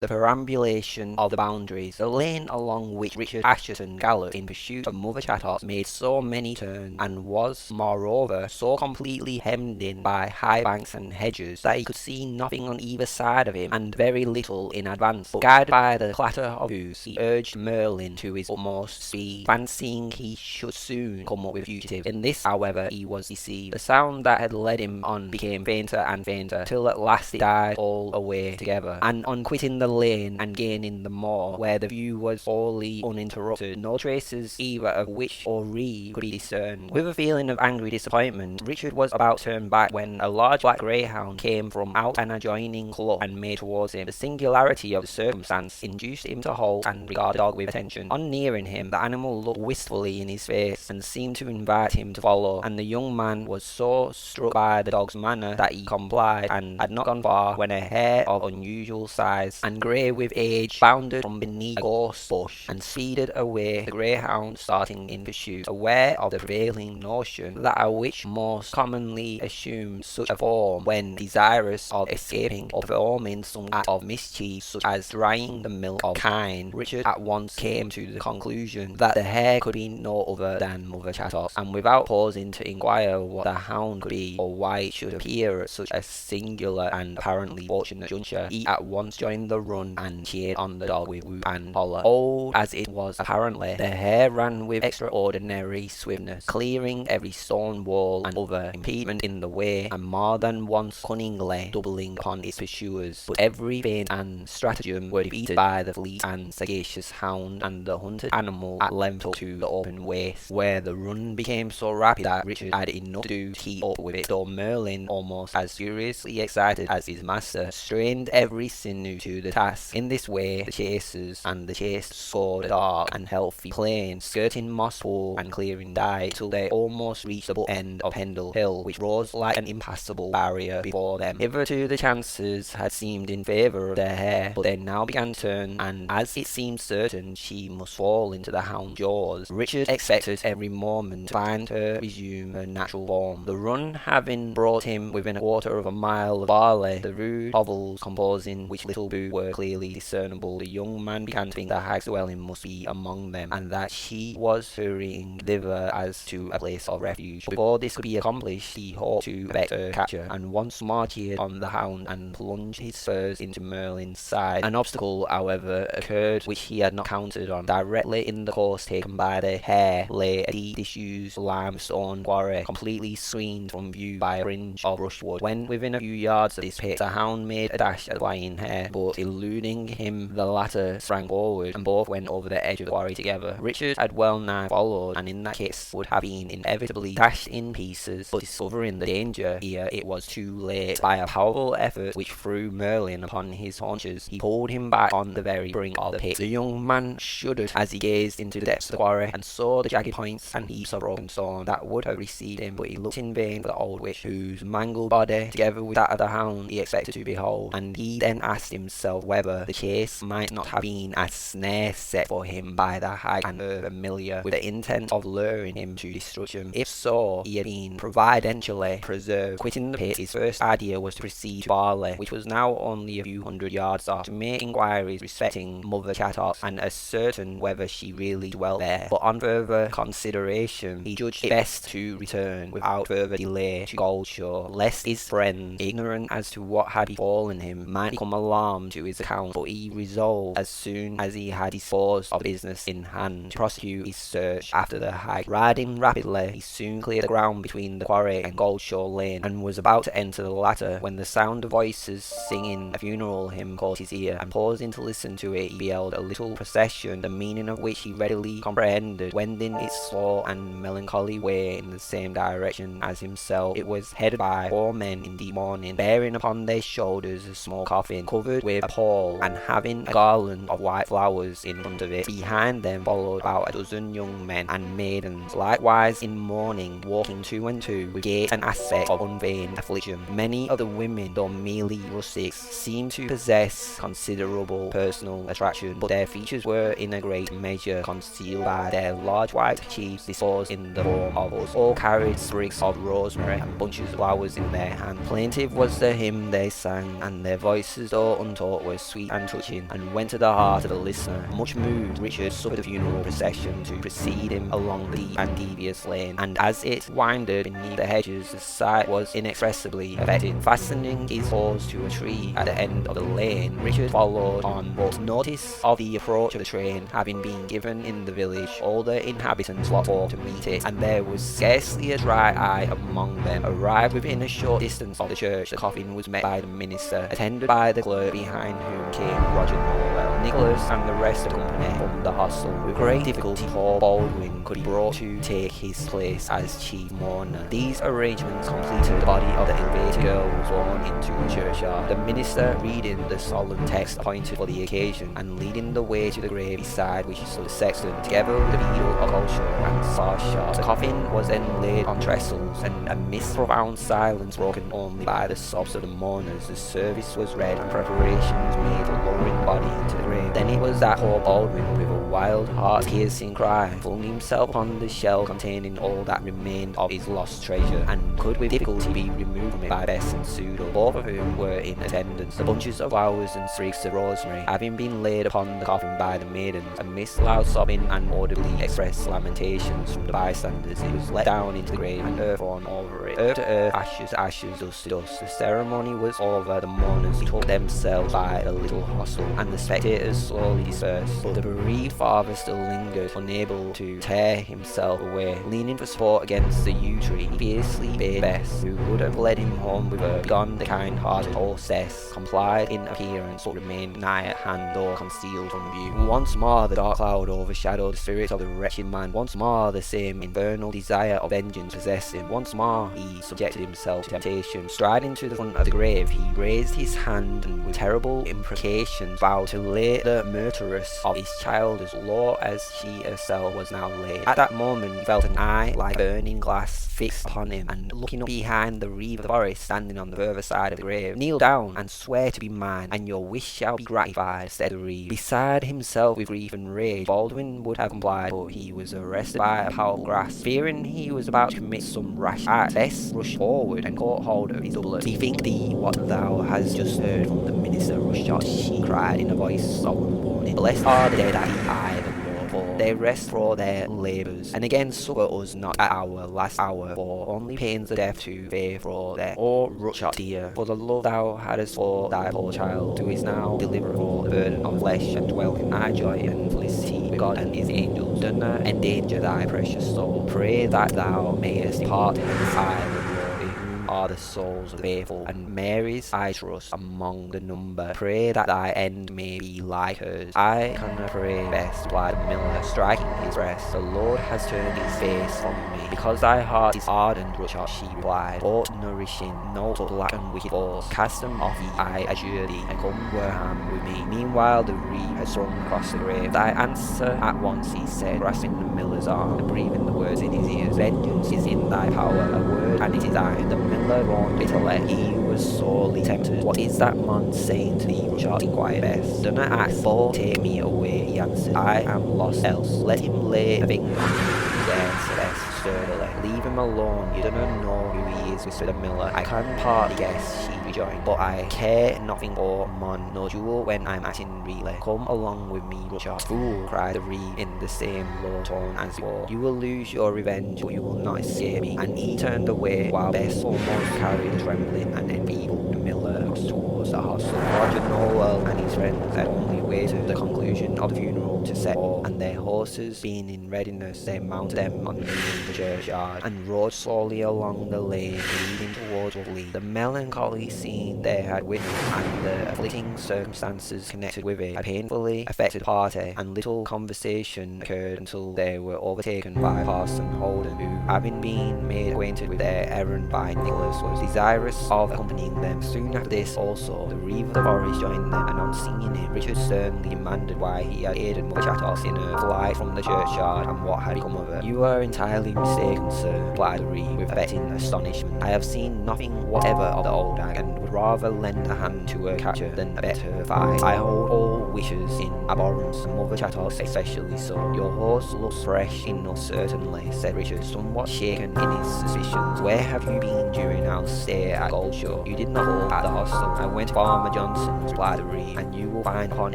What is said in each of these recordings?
The perambulation of the boundaries, the lane along which Richard Assheton galloped in pursuit of Mother Chattox, made so many turns, and was, moreover, so completely hemmed in by high banks and hedges, that he could see nothing on either side of him, and very little in advance. But guided by the clatter of hoofs, he urged Merlin to his utmost speed, fancying he should soon come up with fugitives. In this, however, he was deceived. The sound that had led him on became fainter and fainter, till at last it died all away together, and on quitting the lane and gaining the moor, where the view was wholly uninterrupted, no traces either of witch or reed could be discerned. With a feeling of angry disappointment, Richard was about to turn back when a large black greyhound came from out an adjoining clump and made towards him. The singularity of the circumstance induced him to halt and regard the dog with attention. On nearing him, the animal looked wistfully in his face and seemed to invite him to follow, and the young man was so struck by the dog's manner that he complied, and had not gone far when a hare of unusual size and grey with age bounded from beneath a gorse bush and speeded away, the greyhound starting in pursuit, aware of the prevailing notion that a witch most commonly assumes such a form when desirous of escaping or performing some act of mischief, such as drying the milk of kine. Richard at once came to the conclusion that the hare could be no other than Mother Chattox, and without pausing to inquire what the hound could be, or why it should appear at such a singular and apparently fortunate juncture, he at once joined the run and cheered on the dog with whoop and collar. Old as it was apparently, the hare ran with extraordinary swiftness, clearing every stone wall and other impediment in the way, and more than once cunningly doubling upon its pursuers. But every feint and stratagem were defeated by the fleet and sagacious hound, and the hunted animal at length took to the open waste, where the run became so rapid that Richard had enough to do to keep up with it, though Merlin, almost as furiously excited as his master, strained every sinew to the task. In this way the chasers and the chased scored a dark and healthy plain, skirting Moss Pool and clearing Dye, till they almost reached the butt end of Pendle Hill, which rose like an impassable barrier before them. Hitherto the chances had seemed in favour of their hare, but they now began to turn, and as it seemed certain she must fall into the hound's jaws, Richard expected every moment to find her resume her natural form. The run having brought him within a quarter of a mile of Barley, the rude hovels composing which little booth were clearly discernible, the young man began to think that hag's dwelling must be among them, and that she was hurrying thither as to a place of refuge. But before this could be accomplished, he hoped to effect her capture, and once more cheered on the hound and plunged his spurs into Merlin's side. An obstacle, however, occurred which he had not counted on. Directly in the course taken by the hare lay a deep disused limestone quarry, completely screened from view by a fringe of brushwood. When within a few yards of this pit, the hound made a dash at the flying hare, but eluding him, the latter sprang forward, and both went over the edge of the quarry together. Richard had well nigh followed, and in that case would have been inevitably dashed in pieces, but discovering the danger here, it was too late. By a powerful effort which threw Merlin upon his haunches, he pulled him back on the very brink of the pit. The young man shuddered as he gazed into the depths of the quarry, and saw the jagged points and heaps of broken stone that would have received him, but he looked in vain for the old witch, whose mangled body, together with that of the hound, he expected to behold, and he then asked himself whether the chase might not have been a snare set for him by the hag and her familiar, with the intent of luring him to destruction. If so, he had been providentially preserved. Quitting the pit, his first idea was to proceed to Barley, which was now only a few hundred yards off, to make inquiries respecting Mother Chattox and ascertain whether she really dwelt there. But on further consideration, he judged it best to return without further delay to Goldshore, lest his friend, ignorant as to what had befallen him, might become alarmed to his account. But he resolved, as soon as he had disposed of business in hand, to prosecute his search after the hag. Riding rapidly, he soon cleared the ground between the quarry and Goldshore Lane, and was about to enter the latter, when the sound of voices singing a funeral hymn caught his ear, and pausing to listen to it, he beheld a little procession, the meaning of which he readily comprehended, wending its slow and melancholy way in the same direction as himself. It was headed by 4 men in deep mourning, bearing upon their shoulders a small coffin covered with a pall, and having a garland of white flowers in front of it. Behind them followed about a dozen young men and maidens, likewise in mourning, walking 2 and 2, with gait and aspect of unfeigned affliction. Many of the women, though merely rustics, seemed to possess considerable personal attraction, but their features were in a great measure concealed by their large white cheeks disposed in the form of us. All carried sprigs of rosemary and bunches of flowers in their hands. Plaintive was the hymn they sang, and their voices, though untaught, was sweet and touching, and went to the heart of the listener. Much moved, Richard suffered the funeral procession to precede him along the deep and devious lane, and as it winded beneath the hedges, the sight was inexpressibly affecting. Fastening his horse to a tree at the end of the lane, Richard followed on, but notice of the approach of the train having been given in the village, all the inhabitants flocked forth to meet it, and there was scarcely a dry eye among them. Arrived within a short distance of the church, the coffin was met by the minister, attended by the clerk, behind whom came Roger Norwell, Nicholas, and the rest of the company from the hostel. With great difficulty, poor Baldwin could be brought to take his place as chief mourner. These arrangements completed, the body of the ill-fated girl was borne into the churchyard, the minister reading the solemn text appointed for the occasion, and leading the way to the grave beside which stood the sexton, together with the beadle of culture and star shot. The coffin was then laid on trestles, and amidst profound silence broken only by the sobs of the mourners, the service was read and preparations made for lowering the body into the grave. Then it was that poor Baldwin, with a wild heart-piercing cry, flung himself upon the shell containing all that remained of his lost treasure, and could with difficulty be removed from it by Bess and Sudol, both of whom were in attendance. The bunches of flowers and sprigs of rosemary having been laid upon the coffin by the maidens, amidst loud sobbing and audibly expressed lamentations from the bystanders, it was let down into the grave and earth thrown over it. Earth to earth, ashes to ashes, dust to dust. The ceremony was over. The mourners took themselves by the little hostel, and the spectators slowly dispersed, but the bereaved father still lingered, unable to tear himself away. Leaning for support against the yew tree, he fiercely bade Bess, who would have led him home with her, begone. The kind-hearted hostess complied in appearance, but remained nigh at hand, though concealed from view. Once more the dark cloud overshadowed the spirit of the wretched man. Once more the same infernal desire of vengeance possessed him. Once more he subjected himself to temptation. Striding to the front of the grave, he raised his hand and with terrible imprecations vowed to lay the murderess of his child as low as she herself was now laid. At that moment he felt an eye like burning glass fixed upon him, and looking up behind the reeve of the forest standing on the further side of the grave, "Kneel down and swear to be mine, and your wish shall be gratified," said the reeve. Beside himself with grief and rage, Baldwin would have complied, but he was arrested by a powerful grasp. Fearing he was about to commit some rash act, Bess rushed forward and caught hold of his doublet. "Bethink thee what thou hast just heard from the minister, Rushshot," she cried in a voice of solemn warning. "Blessed are the dead at the eye of the Lord, for they rest for their labours, and again succour us not at our last hour, for only pains of death to fear for death. O Rushshot dear, for the love thou hadst for thy poor child, who is now delivered for the burden of flesh, and dwell in thy joy and felicity with God and his angels, do not endanger thy precious soul. Pray that thou mayest depart in the eye of the Lord, in whom are the souls of the faithful, and Mary's I trust among the number. Pray that thy end may be like hers." "I cannot pray, Bess," replied the miller, striking his breast. "The Lord has turned his face from me, because thy heart is ardent, Rushshot," she replied, "but nourishing no such black and wicked force. Cast them off thee, I adjure thee, and come Wareham with me." Meanwhile the reeve had swung across the grave. "Thy answer at once," he said, grasping the miller's arm and breathing the words in his ears. "Vengeance is in thy power, a word and it is thine." The miller groaned bitterly. He was sorely tempted. "What is that man saying to thee, Rushshot?" inquired Bess. "Do not ask, but take me away," he answered. "I am lost else. Let him lay a finger on me." "Yes," said Bess sturdily. "Leave him alone. You do not know who he is," whispered the miller. "I can partly guess," she rejoined, "but I care nothing for mon no jewel when I'm acting really. Come along with me, Rushshot." "Fool," cried the reeve in the same low tone as before, "you will lose your revenge, but you will not escape me." And he turned away, while Bess almost carried the trembling and enfeebled miller towards the hostel. Roger Norwell and his friends had only waited the conclusion of the funeral to set off, and their horses being in readiness, they mounted them on the churchyard, and rode slowly along the lane leading towards Lovely. The melancholy scene they had witnessed, and the afflicting circumstances connected with it, had painfully affected the party, and little conversation occurred until they were overtaken by Parson Holden, who, having been made acquainted with their errand by Nicholas, was desirous of accompanying them. Soon after this also, the reeve of the forest joined them, and on seeing him, Richard sternly demanded why he had aided Mother Chattox in her flight from the churchyard, and what had become of her. "You are entirely mistaken, sir," replied the reeve with affecting astonishment. "I have seen nothing whatever of the old hag, and would rather lend a hand to a catcher than a better fight. I hold all wishes in abhorrence, Mother Chattox especially so. Your horse looks fresh enough, certainly, said Richard, somewhat shaken in his suspicions. Where have you been during our stay at Goldshore? You did not call at the hostel. I went to Farmer Johnson's, replied the reeve, and you will find upon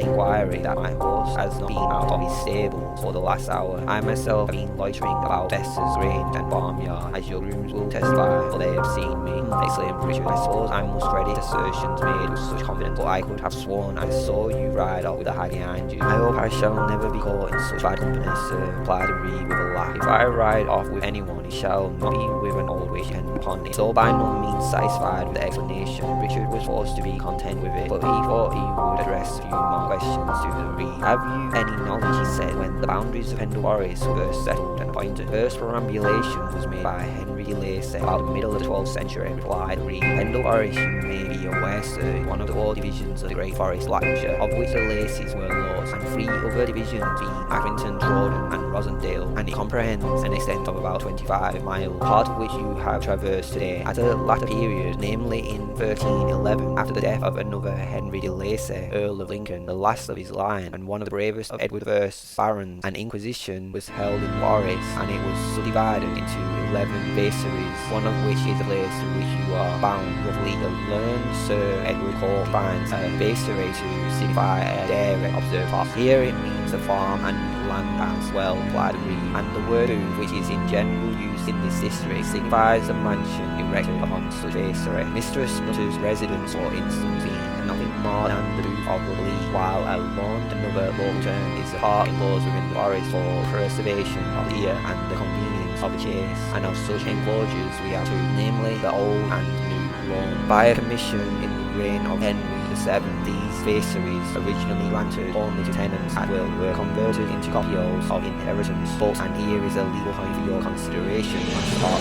inquiry that my horse has not been out of his stables for the last hour. I myself have been loitering about Besser's grange and farmyard, as your grooms will testify, for they have seen me, exclaimed Richard. I suppose I must credit assertions made with such confidence, but I could have sworn I saw you ride off with a hag behind you. I hope I shall never be caught in such bad company, sir, replied the reeve with a laugh. If I ride off with anyone, it shall not be with an old witch, depend upon it. So by no means satisfied with the explanation, Richard was forced to be content with it, but he thought he would address a few more questions to the reeve. Have you any knowledge, he said, when the boundaries of Pendle Forest were first settled and appointed? First perambulation was made by Henry Lacey about the middle of the 12th century, replied the reeve. Pendle Forest, you may be aware, sir, is one of the 4 divisions of the Great Forest, Lancashire, of which the Laceys were lords, and 3 other divisions being Accrington, Trawden and Rosendale, and it comprehends an extent of about 25 miles, part of which you have traversed today. At a latter period, namely in 1311, after the death of another Henry de Lacy, Earl of Lincoln, the last of his line, and one of the bravest of Edward I's barons, an inquisition was held in Forest, and it was subdivided into 11 baseries, one of which is the place to which you are bound. Roughly, the learned Sir Edward Court finds a basery to signify a dairy, observed Fox. Here it means a farm and land as well, replied the reeve, and the word booth, which is in general use in this district, signifies a mansion erected upon such basery. Mistress Nutter's residence, for instance, being nothing more than the booth of the Lee, while a lawn, another local term, is a park enclosed within the forest for preservation of the deer and the convenience of the chase, and of such enclosures we have 2, namely the old and new lawn. By a commission in the reign of Henry VII, these baseries, originally granted only to tenants at will, were converted into copios of inheritance. But, and here is a legal point for your consideration,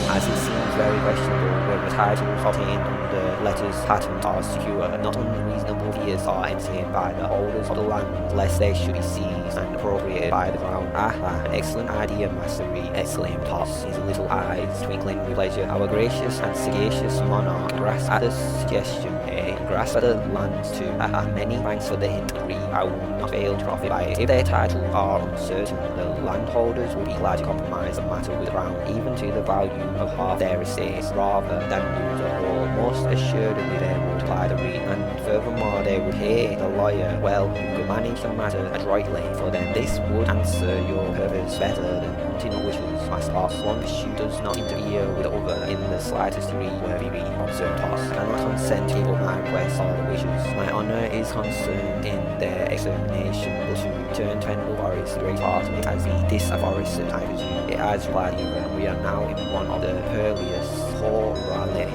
as it seems very questionable whether titles obtained under letters patent are secure, not unreasonable fears are entertained by the holders of the land, lest they should be seized and appropriated by the crown. An excellent idea, Master Reeve, exclaimed Potts, his little eyes twinkling with pleasure. Our gracious and sagacious monarch grasped at the suggestion, grasped at the lands too. Many thanks for the hint, Reeve. I will not fail to profit by it. If their titles are uncertain, the landholders will be glad to compromise the matter with the crown, even to the value of half their estates, rather than lose the whole. Most assuredly they would, reply the reeve, and furthermore they would pay the lawyer well who could manage the matter adroitly for them. This would answer your purpose better than hunting of witches, Master Potts. One pursuit does not interfere with the other in the slightest degree, worthy reeve, observed Potts. I cannot consent to give up my request or the wishes. My honour is concerned in their extermination, but to return to Pendle Forest, the great part of it has been disafforested, I presume. It has, replied the other, and we are now in one of the perilous,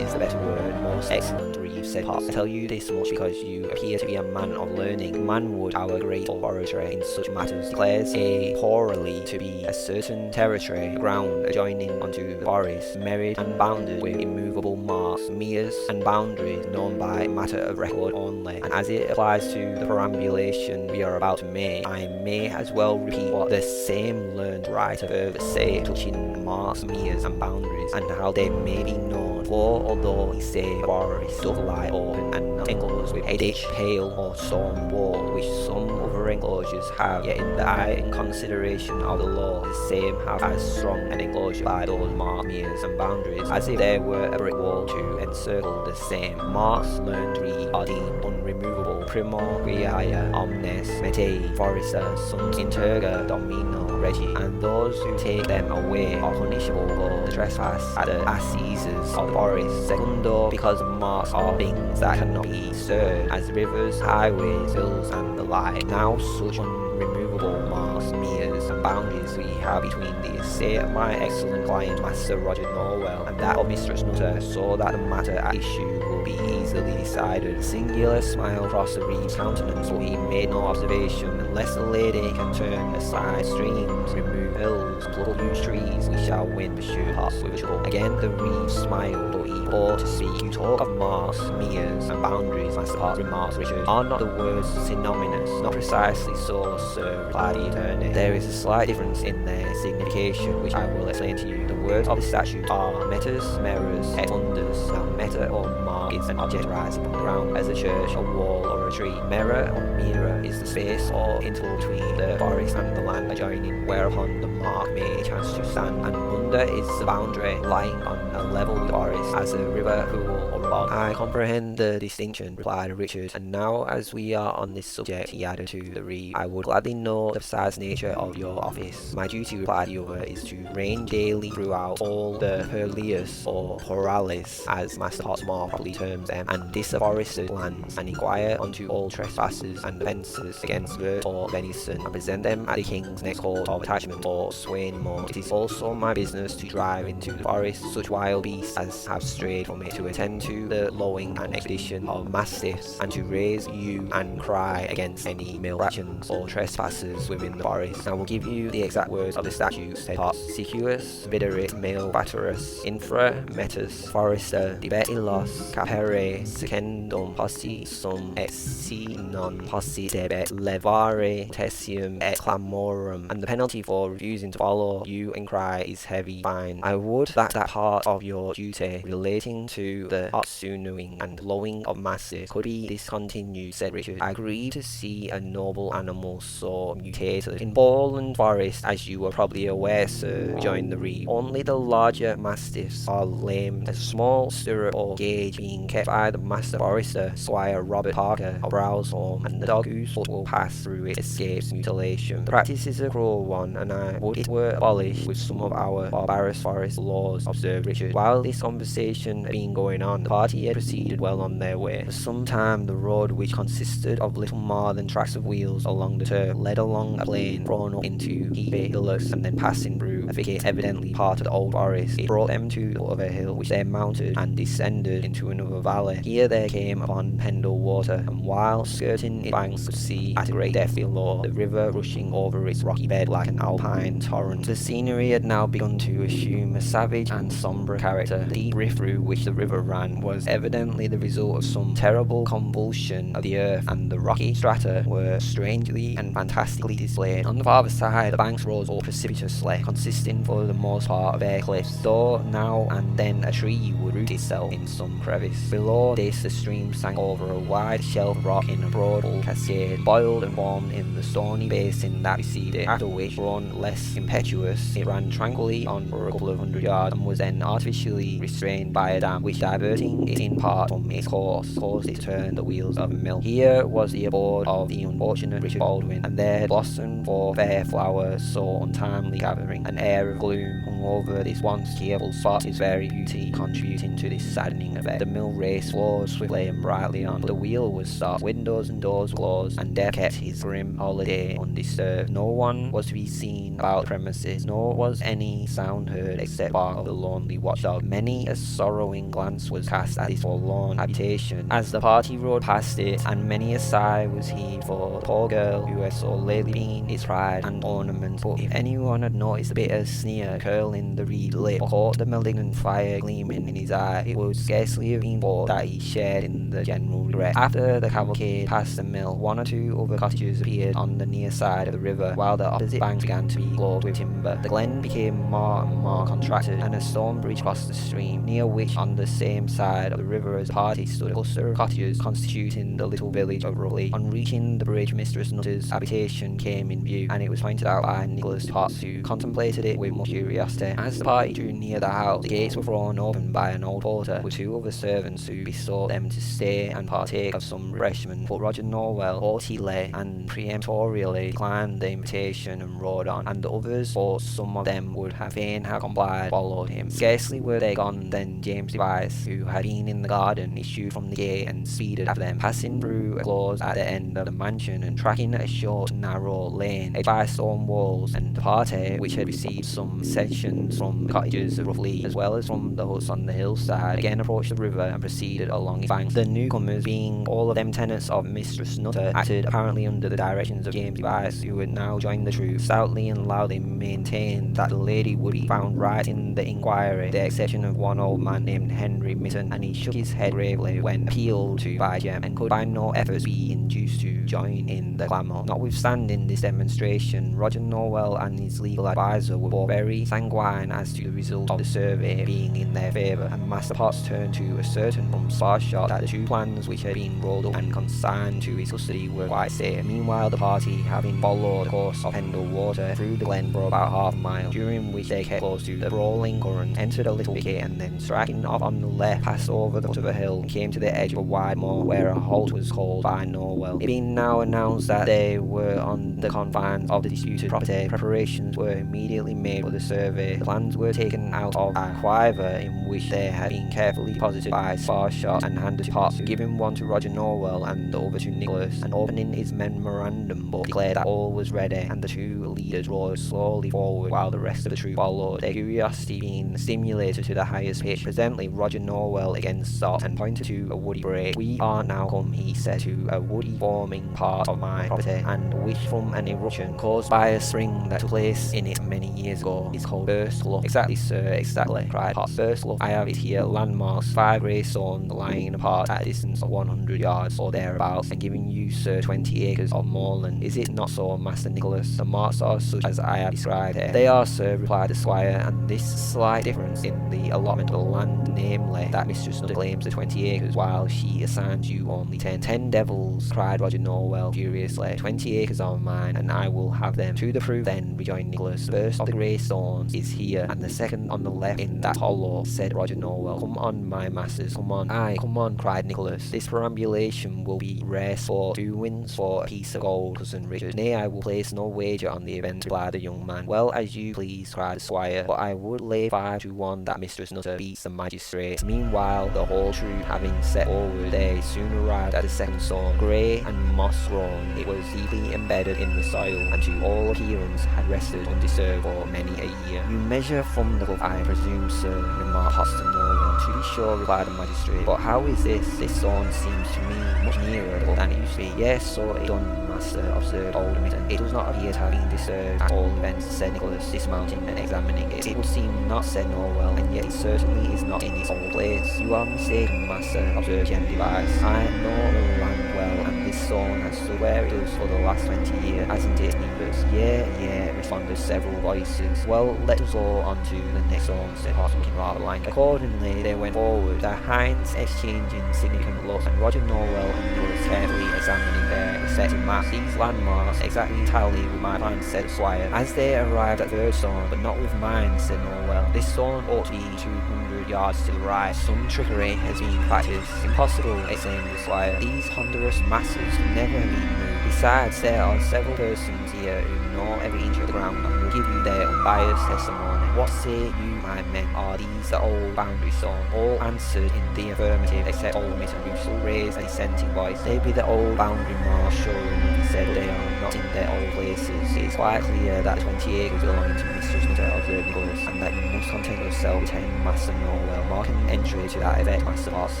is the better word, most excellent reeve, said Potts. I tell you this much because you appear to be a man of learning. Manwood, our great orator in such matters, declares a poorly to be a certain territory, ground adjoining unto the forest, married and bounded with immovable marks, meres, and boundaries known by matter of record only. And as it applies to the perambulation we are about to make, I may as well repeat what the same learned writer further say touching marks, meres, and boundaries, and how they may be known. For although he say the forest doth lie open and not enclosed with a ditch, pale, or stone wall, which some other enclosures have, yet in the eye and consideration of the law, the same have as strong an enclosure by those marks, meres, and boundaries, as if there were a brick wall to encircle the same. Marks, learned reeve, are deemed unremovable. Primor quiae omnes mete foresta sunt interga domino regi, and those who take them away are punishable for the trespass at the assizes of the forest. Secundo, because marks are things that cannot be disturbed, as rivers, highways, hills, and the like. Now such unremovable marks, meres, and boundaries we have between the estate of my excellent client, Master Roger Norwell, and that of Mistress Nutter, so that the matter at issue will be easily decided. A singular smile crossed the reeve's countenance, but he made no observation. Unless the lady can turn aside streams, remove hills, pluck huge trees, we shall win, pursued Potts with a chuckle. Again the reeve smiled, but he paused to speak. You talk of marks, meres, and boundaries, Master Potts, remarked Richard. Are not the words synonymous? Not precisely so, sir, replied the attorney. There is a slight difference in their signification, which I will explain to you. The words of the statute are metas, meras, et fundus. Now, meta or mark is an object rising from the ground, as a church, a wall, or a tree. Mera or mira is the space or interval between the forest and the land adjoining, whereupon the mark may chance to stand. And munda is the boundary lying on a level with the forest, as a river, pool, or a bog. I comprehend the distinction, replied Richard, and now as we are on this subject, he added to the reeve, I would gladly know the precise nature of your office. My duty, replied the other, is to range daily throughout all the purlius or porales, as Master Hotmore properly terms them, and disafforested lands, and inquire unto all trespassers and offences against vert or venison, and present them at the king's next court of attachment or Swainmoor. It is also my business to drive into the forest such wild beasts as have strayed from it, to attend to the lowing and expedition of mastiffs, and to raise hue and cry against any malefactions or trespassers within the forest. I will give you the exact words of the statute, said Potts. Sicuus viderit malefactorus infra metus foresta debet illos capere secendum possi sum et si non possi debet levare tesium et clamorum. And the penalty for refusing to follow hue and cry is heavy fine. I would that part of your duty relating to the oxunooing and lowing of mastiffs could be discontinued, said Richard. I grieve to see a noble animal so mutated. In Borland Forest, as you are probably aware, sir, rejoined the reeve, only the larger mastiffs are lamed, a small stirrup or gauge being kept by the master forester, Squire Robert Parker of Browsholme, and the dog whose foot will pass through it escapes mutilation. The practice is a cruel one, and I would it were abolished with some of our barbarous forest laws, observed Richard. While this conversation had been going on, the party had proceeded well on their way. For some time the road, which consisted of little more than tracks of wheels along the turf, led along a plain thrown up into heapy hillocks, and then passing through a thicket evidently part of the old forest, it brought them to the foot of a hill, which they mounted and descended into another valley. Here they came upon Pendle Water, and while skirting its banks could see at a great depth below the river rushing over its rocky bed like an alpine torrent. The scenery had now begun to assume a savage and sombre character. The deep rift through which the river ran was evidently the result of some terrible convulsion of the earth, and the rocky strata were strangely and fantastically displayed. On the farther side, the banks rose up precipitously, consisting for the most part of bare cliffs, though now and then a tree would root itself in some crevice. Below this the stream sank over a wide shelf of rock in a broad full cascade, boiled and formed in the stony basin that received it, after which, grown less impetuous, it ran tranquilly on for a couple of 100 yards, and was then artificially restrained by a dam, which, diverting it in part from its course, caused it to turn the wheels of a mill. Here was the abode of the unfortunate Richard Baldwin, and there blossomed for fair flowers so untimely gathering. An air of gloom hung over this once cheerful spot, its very beauty contributing to this saddening effect. The mill race flowed swiftly and brightly on, but the wheel was stopped, windows and doors were closed, and Death kept his grim holiday undisturbed. No one was to be seen about the premises, nor was any sound heard except bark of the lonely watchdog. Many a sorrowing glance was cast at this forlorn habitation as the party rode past it, and many a sigh was heaved for the poor girl who had so lately been its pride and ornament. But if anyone had noticed the bitter sneer curling the reed lip, or caught the malignant fire gleaming in his eye, it would scarcely have been thought that he shared in the general regret. After the cavalcade passed the mill, one or two other cottages appeared on the near side of the river, while the opposite bank began to be clothed with timber. The glen became more and more contracted, and a stone bridge crossed the stream, near which, on the same side of the river as the party, stood a cluster of cottages constituting the little village of Rugby. On reaching the bridge, Mistress Nutter's habitation came in view, and it was pointed out by Nicholas Potts, who contemplated it with much curiosity. As the party drew near the house, the gates were thrown open by an old porter, with two other servants who besought them to stay and partake of some refreshment, but Roger Norwell haughtily and peremptorily declined the invitation and rode on, and the others, for some of them would have fain have complied, followed him. Scarcely were they gone than James Device, who had been in the garden, issued from the gate and speeded after them, passing through a close at the end of the mansion and tracking a short narrow lane edged by stone walls, and the party, which had received some sections from the cottages of Roughly as well as from the huts on the hillside, again approached the river and proceeded along its banks. The newcomers, being all of them tenants of Mistress Nutter, acted apparently under the directions of James Device, who had now joined the troop, stoutly and loudly maintained that the lady would be found right in the inquiry, the exception of one old man named Henry Mitten, demonstration, and he shook his head gravely when appealed to by Jem, and could by no efforts be induced to join in the clamour. Notwithstanding this demonstration, Roger Norwell and his legal advisor were both very sanguine as to the result of the survey being in their favour, and Master Potts turned to ascertain from Sparshot that the two plans which had been rolled up and consigned to his custody were quite safe. Meanwhile, the party, having followed the course of Pendle Water through the glen for about half a mile, during which they kept close to the brawling current, entered a little wicket, and then striking off on the left, passed over the foot of a hill and came to the edge of a wide moor where a halt was called by Norwell. It being now announced that they were on the confines of the disputed property, preparations were immediately made for the survey. The plans were taken out of a quiver in which they had been carefully deposited by Sparshot and handed to Potts, giving one to Roger Norwell and the other to Nicholas, and opening his memorandum book declared that all was ready, and the two leaders rode slowly forward while the rest of the troop followed, their curiosity being stimulated to the highest pitch. Presently Roger Norwell again stopped and pointed to a woody break. "We are now come," he said, "to a woody forming part of my property, and which from an eruption caused by a spring that took place in it many years ago is called First Look." "Exactly, sir, exactly," cried Potts. "First Look, I have it here, landmarks, 5 grey stones lying apart at a distance of 100 yards or thereabouts, and giving you, sir, 20 acres of moorland. Is it not so, Master Nicholas? The marks are such as I have described here." "They are, sir," replied the squire, "and this slight difference in the allotment of the land, namely, that Mistress Nutter claims the 20 acres, while she assigns you only 10. 10 devils," cried Roger Norwell furiously. "20 acres are mine, and I will have them." "To the proof, then," rejoined Nicholas. "The first of the grey stones is here, and the second on the left in that hollow," said Roger Norwell. "Come on, my masters, come on." "Aye, come on," cried Nicholas. "This perambulation will be rare sport. 2 wins for a piece of gold, cousin Richard." "Nay, I will place no wager on the event," replied the young man. "Well, as you please," cried the squire, "but I would lay 5 to 1 that Mistress Nutter beats the magistrate." Meanwhile, the whole troop having set forward, they soon arrived at the second stone. Grey and moss-grown, it was deeply embedded in the soil, and to all appearance had rested undisturbed for many a year. "You measure from the cup, I presume, sir," remarked Potts to Norwell. "To be sure," replied the magistrate. "But how is this? This stone seems to me much nearer the cup than it used to be." "Yes, so it done, master," observed old Mitten. "It does not appear to have been disturbed at all events," said Nicholas, dismounting and examining it. "It would seem not," said Norwell, "and yet it certainly is not in its old place." "You are mistaken, master," observed Jem Device. "I know the land well, and this stone has stood where it does for the last 20 years, hasn't it, neighbours?" "Yeah," responded several voices. "Well, let us go on to the next stone," said Potts, looking rather blank. Accordingly, they went forward, their hinds exchanging significant looks, and Roger Norwell and Nicholas carefully examining their respective maps. "These landmarks exactly tally with my plans," said the squire. As they arrived at the third stone, "But not with mine," said Norwell. "This stone ought to be 200 yards to the right. Some trickery has been practised." "Impossible," exclaimed the squire. "These ponderous masses can never have been moved. Besides, there are several persons here who know every inch of the ground and will give you their unbiased testimony. What say you, my men? Are these the old boundary stone?" All answered in the affirmative, except old Mitten, who still raised a dissenting voice. "They be the old boundary marks, sure enough," he said, "but they are not in their old places. It is quite clear that the 20 acres belonging to Mistress Nutter," observed Nicholas, "and that you must content yourself with 10, Master Norwell. Mark an entry to that effect, Master Potts,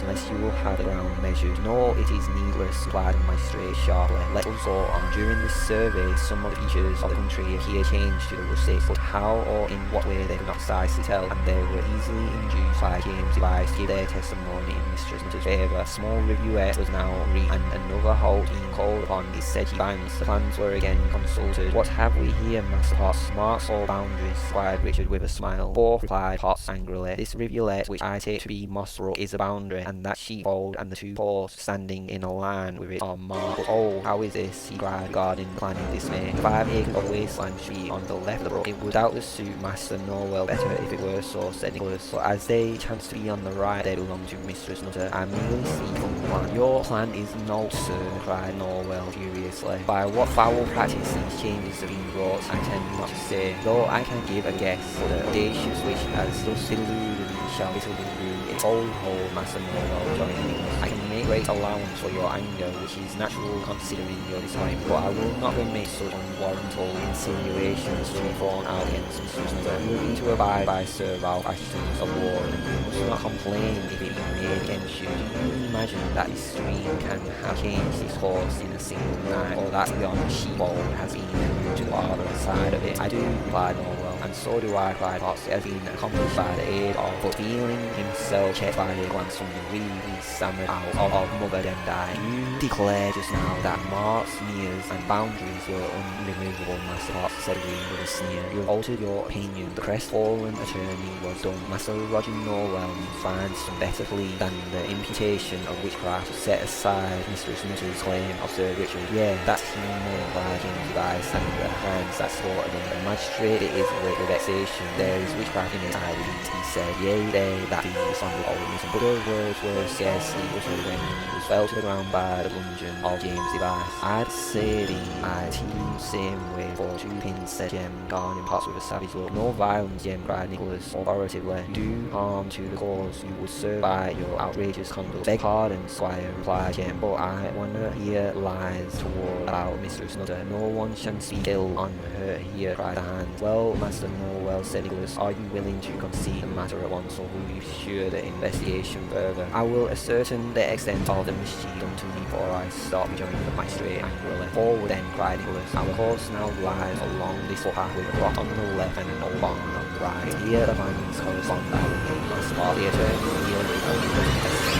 unless you will have the ground measured." "No, it is needless," replied the magistrate sharply. "Let us go on. During this survey, some of the features of the country appear changed to the rustic, but how or in what way they could not precisely tell, and they were easily induced by James Device to give their testimony in Mistress Nutter's favour." A small reviewette was now reached, and another halt being called upon its sedgy banks, the plans were again consulted. "What have we here, Master Potts?" "Marks or boundaries?" inquired Richard with a smile. "Both," replied Potts angrily. "This rivulet, which I take to be Moss Brook, is a boundary, and that sheepfold and the 2 posts standing in a line with it are marked. But oh, how is this?" he cried, regarding the plan in dismay. "The 5 acres of wasteland should be on the left of the brook." "It would doubtless suit Master Norwell better if it were so," said Nicholas, "but as they chance to be on the right, they belong to Mistress Nutter. I merely see from the plan." "Your plan is null, sir," cried Norwell furiously. "By what foul practice these changes have been brought, I tend not to say, though I can give a guess, but the audacious which has thus deluded me shall bitterly rue it." Hold, Master Norwell," joined Nicholas. "I can make great allowance for your anger, which is natural considering your disappointment, but I will not permit such unwarrantable insinuations to be thrown out against Mistress Nutter. You will be to abide by Sir Ralph Ashton's award, and you must not complain if it be made against you. Do you imagine that this stream can have changed its course in a single night, or that beyond Sheepfold has been to the other side of it. I do, replied Norwell, and so do I, cried Potts. It has been accomplished by the aid of, but feeling himself checked by a glance from the reed, he stammered out, of Mother Dem died. You declared just now that marks, sneers, and boundaries were unremovable, Master Potts, said Reed with a sneer. You have altered your opinion. The crestfallen attorney was done. Master Roger Norwell finds some better plea than the imputation of witchcraft to set aside Mistress Nutter's claim, observed Richard. Yeah, that's human, replied James Device, and the hands that slaughtered him. The magistrate, it is with vexation. There is witchcraft in it, I read, he said. Yea, they that be, responded old Newton. But those words were scarcely uttered when he was fell to the ground by the bludgeon of James Device. I'd say thee, I team same way for 2 pins, said Jem, garning Potts with a savage look. No violence, Jem, cried Nicholas authoritatively. Do harm to the cause, you would serve by your outrageous conduct. Beg pardon, squire, replied Jem, but I wonder here lies toward about Mistress Nutter. No one shall speak ill on her here, cried the hand. Well, Master Norwell, said Nicholas, are you willing to concede the matter at once, or will you pursue the investigation further? I will ascertain the extent of the mischief done to me before I stop, rejoined the magistrate angrily. Forward then, cried Nicholas. Our course now lies along this footpath with a rock on the left and an old barn on the right. Here the findings correspond our gate on spot. The attorney here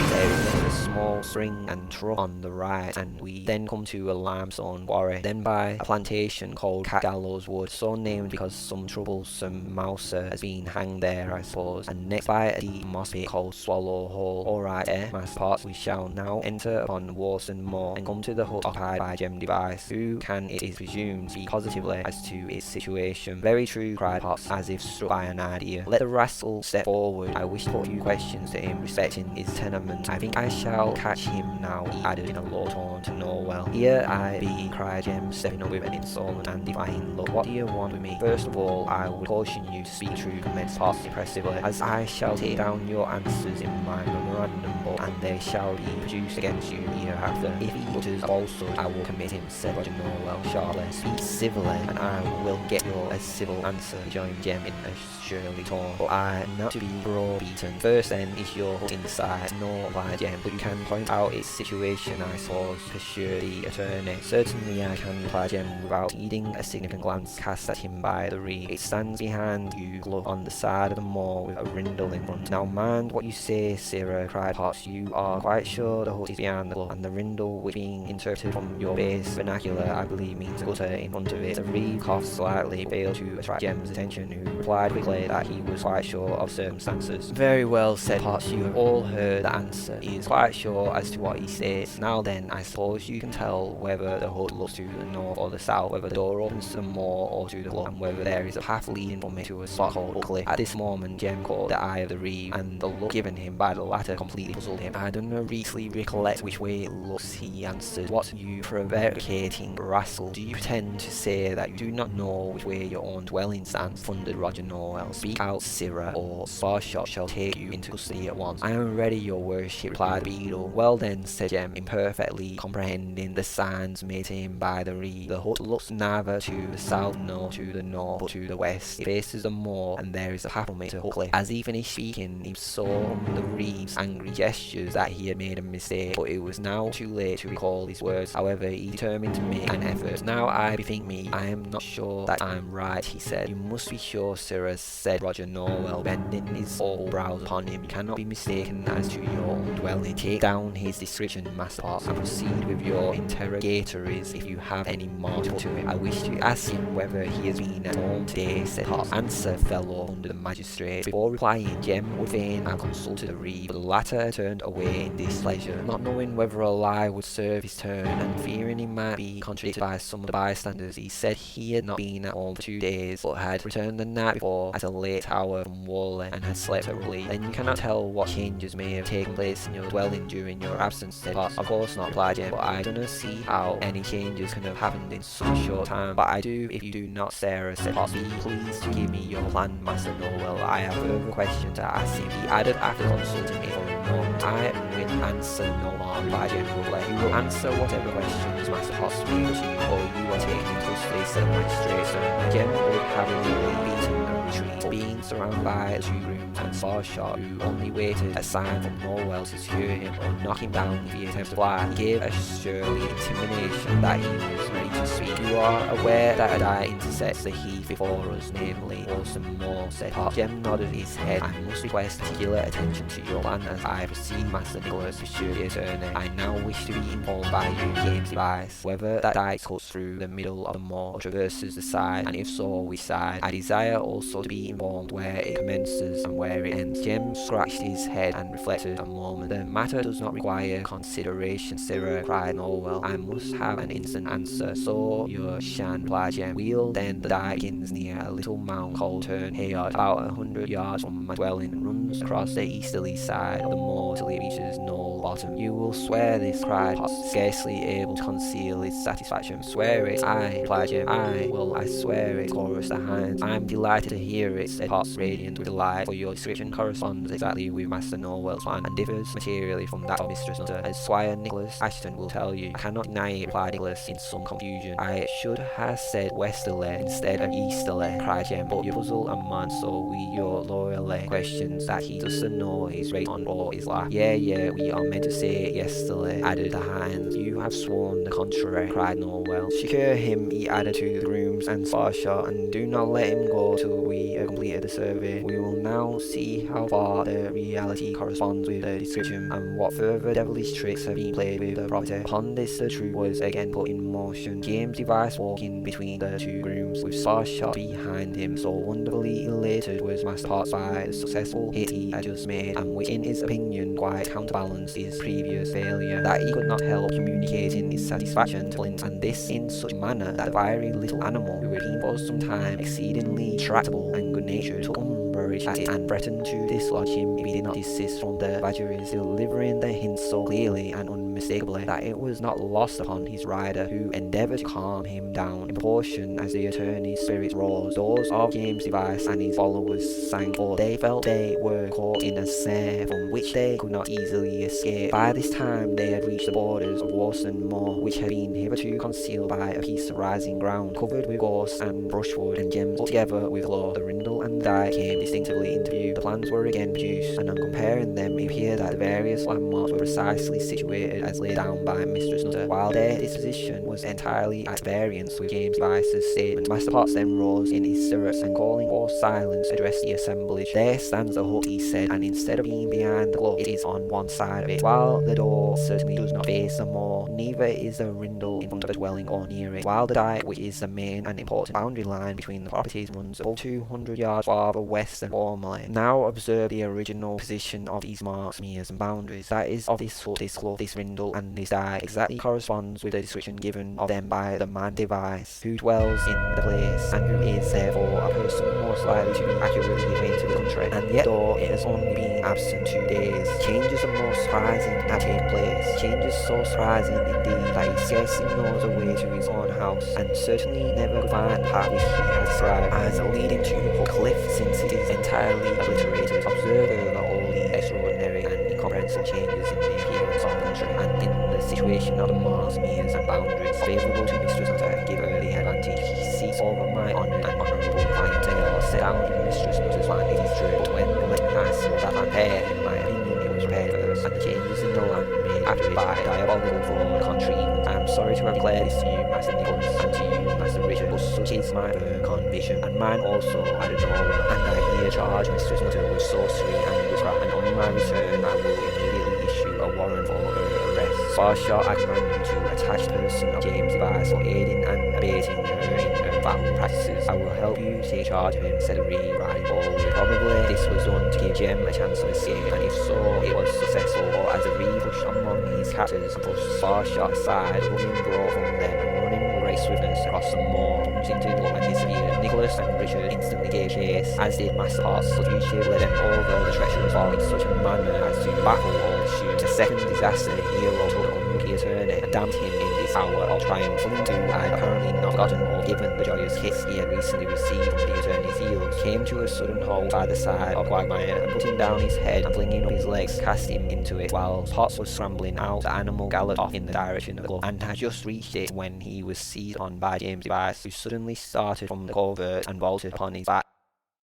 there is a small spring and trough on the right, and we then come to a limestone quarry, then by a plantation called Cat Gallows Wood, so named because some troublesome mouser has been hanged there, I suppose, and next by a deep moss pit called Swallow Hole. Alright, Master Potts, we shall now enter upon Warson Moor and come to the hut occupied by Jem Device, who can, it is presumed, speak positively as to its situation. Very true, cried Potts, as if struck by an idea. Let the rascal step forward. I wish to put a few questions to him respecting his tenement. I think I shall catch him now, he added in a low tone to Norwell. Here I be, cried Jem, stepping up with an insolent and defying look. What do you want with me? First of all, I would caution you to speak true, commenced Potts impressively, as I shall take down your answers in my memorandum book, and they shall be produced against you hereafter. If he utters a falsehood, I will commit him, said Roger Norwell sharply. Speak civilly, and I will get your a civil answer, rejoined Jem in a surly tone. But I am not to be browbeaten. First then, is your hut inside? No, replied Jem, but you can point out its situation, I suppose, pursued the attorney. Certainly I can, replied Jem, without heeding a significant glance cast at him by the reed. It stands behind you, look on the side of the moor with a rindle in front. Now mind what you say, sirrah, cried Potts. You are quite sure the hut is behind the club, and the rindle, which being interpreted from your base vernacular, I believe means a gutter in front of it. The reed coughed slightly, failed to attract Jem's attention, who replied quickly that he was quite sure of circumstances. Very well, said Potts, you have all heard the answer. He is quite sure as to what he says. Now then, I suppose you can tell whether the hut looks to the north or the south, whether the door opens to the moor or to the club, and whether there is a path leading from it to a spot called Buckley. At this moment, Jem caught the eye of the reeve, and the look given him by the latter completely puzzled him. I do not really recollect which way it looks, he answered. What, you prevaricating rascal, do you pretend to say that you do not know which way your own dwelling stands? Thundered Roger Norwell. Speak out, sirrah, or Sparshot shall take you into custody at once. I am ready, your worship, replied the beadle. Well then, said Jem, imperfectly comprehending the signs made to him by the reed, the hut looks neither to the south nor to the north, but to the west. It faces the moor, and there is a path from it to Buckley. As he finished speaking, he saw from the reeve's angry gestures that he had made a mistake, but it was now too late to recall his words. However, he determined to make an effort. Now I bethink me, I am not sure that I am right, he said. You must be sure, sirrah, said Roger Norwell, bending his old brows upon him. You cannot be mistaken as to your own dwelling. Take down his description, Master Potts, and proceed with your interrogatories if you have any more to put to it. I wish to ask him whether he has been at home today, said Potts. Answer, fellow, under the magistrate. Before replying, Jem would fain have consulted the reeve, but the latter turned away in displeasure, not knowing whether a lie would serve his turn, and fearing he might be contradicted by some of the bystanders. He said he had not been at home for 2 days, but had returned the night before at a late hour from Warley, and had slept thoroughly. Then you cannot tell what changes may have taken place in your dwelling during your absence, said Potts. Of course not, replied Jem, but I do not see how any changes can have happened in such a short time. But I do, if you do not, Sarah, said Potts. Be pleased to give me your plan, Master Norwell. I have further question to ask him, he added after consulting me for a moment. I will answer no more, replied Jem roughly. You will answer whatever questions Master Potts speaks to you, or you are taken into custody, said the magistrate. So Jem would have immediately beaten and retreated, but being surrounded by 2 grooms and Sparshot, who only waited a sign from Norwell to secure him or knock him down if he attempted to fly, he gave a surly intimation that he was ready to speak. You are aware that a die intersects the heath before us, namely Orson Moore, said Potts. Jem nodded his head. I must request particular attention to your plan as I proceed, Master Nicholas, pursued the attorney. I now wish to be informed by you, James Device, whether that die cuts through the middle of the moor or traverses the side, and if so, which side. I desire also to be informed where it commences and where it ends. Jem scratched his head and reflected a moment. The matter does not require consideration, sirrah, cried Norwell. I must have an instant answer. So you shan't, replied Jem. Wheel then the die begins near a little mound called Turn Hayard, about 100 yards from my dwelling, and runs across the easterly side of the moor till it reaches Knoll Bottom. You will swear this, cried Potts, scarcely able to conceal his satisfaction. Swear it? Aye, replied Jem. Aye, well, I swear it, chorused the hinds. I'm delighted to hear it, said Potts, radiant with delight, for your description corresponds exactly with Master Norwell's plan, and differs materially from that of Mistress Nutter, as Squire Nicholas Ashton will tell you. I cannot deny it, replied Nicholas in some confusion. I should have said westerly instead of easterly, cried Jem, but you puzzle a man so with your lawyerly questions that he doesn't know his right on or his left. Yeah, we are meant to say yesterday, added the hinds. You have sworn the contrary, cried Norwell. Secure him, he added, to the grooms and Sparshot, and do not let him go till we have completed the survey. We will now see how far the reality corresponds with the description, and what further devilish tricks have been played with the property. Upon this the truth was again put in motion. James Device walking between the two grooms, with Sparshot behind him. So wonderfully elated was Master Potts by the successful hit he had just made, and which in his opinion quite counterbalanced his previous failure, that he could not help communicating his satisfaction to Flint, and this in such a manner that the fiery little animal, who had been for some time exceedingly tractable and good-natured, took umbrage at it, and threatened to dislodge him if he did not desist from the badgeries, delivering the hints so clearly and unmistakably that it was not lost upon his rider, who endeavoured to calm him down in proportion as the attorney's spirits rose. Those of James Device and his followers sank, for they felt they were caught in a snare from which they could not easily escape. By this time they had reached the borders of Worston Moor, which had been hitherto concealed by a piece of rising ground covered with gorse and brushwood, and Gems together with law. The Rindle and the die came distinctively into view. The plans were again produced, and on comparing them it appeared that the various landmarks were precisely situated as laid down by Mistress Nutter, while their disposition was entirely at variance with James Device's statement. Master Potts then rose in his stirrups, and calling for silence, addressed the assemblage. There stands the hut, he said, and instead of being behind the globe, it is on one side of it. While the door certainly does not face the moor, neither is the Rindle in front of the dwelling or near it, while the dyke, which is the main and important boundary line between the properties, runs above 200 yards farther west than formerly. Now observe the original position of these marks, meres, and boundaries. That is, of this hut, this clough, this Rindle, and this dyke, exactly corresponds with the description given of them by the man Device, who dwells in the place, and who is therefore a person most likely to be accurately acquainted with the country. And yet, though it has only been absent 2 days, changes the most surprising have taken place. Changes so surprising indeed that he scarcely knows the way to his own house, and certainly never could find the path which he has described as leading to Hook Cliff, since it is entirely obliterated. Observe further all the extraordinary and incomprehensible changes in the appearance of the country, and in the situation of the moors, meres, and boundaries, favourable to Mistress Nutter, and give her the advantage he seeks over my honoured and honourable client. They are set down in Mistress Nutter's plan, it is true, but when the legend asks that man prepared, in my opinion it was prepared first, and the changes in the land made after it by diabolical fraud contrivance. I am sorry to have declared this to you, Master Nicholas, and to you, Master Richard, but such is my firm conviction, and mine also, added Norwell, and I here charge Mistress Nutter with sorcery and witchcraft, and on my return I will immediately issue a warrant for her arrest. Sparshot, I command you to attach the person of James Device for aiding and abating her in her foul practices. I will help you take charge of him, said Reed, riding forward. Probably this was done to give Jem a chance of escape, and if so, it was successful, for as the Reed pushed among his captors and pushed Sparshot aside, the woman broke from them, and running with great swiftness across the moor, plunged into the and disappeared. Nicholas and Richard instantly gave chase, as did Master Potts. The fugitive led them over the treacherous wall in such a manner as to baffle all pursuit. The second disaster, hero took the unlucky attorney and damned him in this hour of triumph. Flint, who had apparently not forgotten or given the joyous kiss he had recently received from the attorney's heels, came to a sudden halt by the side of Quagmire, and putting down his head and flinging up his legs, cast him into it. While Potts was scrambling out, the animal galloped off in the direction of the club, and had just reached it when he was seized on by James Device, who suddenly started from the covert and vaulted upon his back.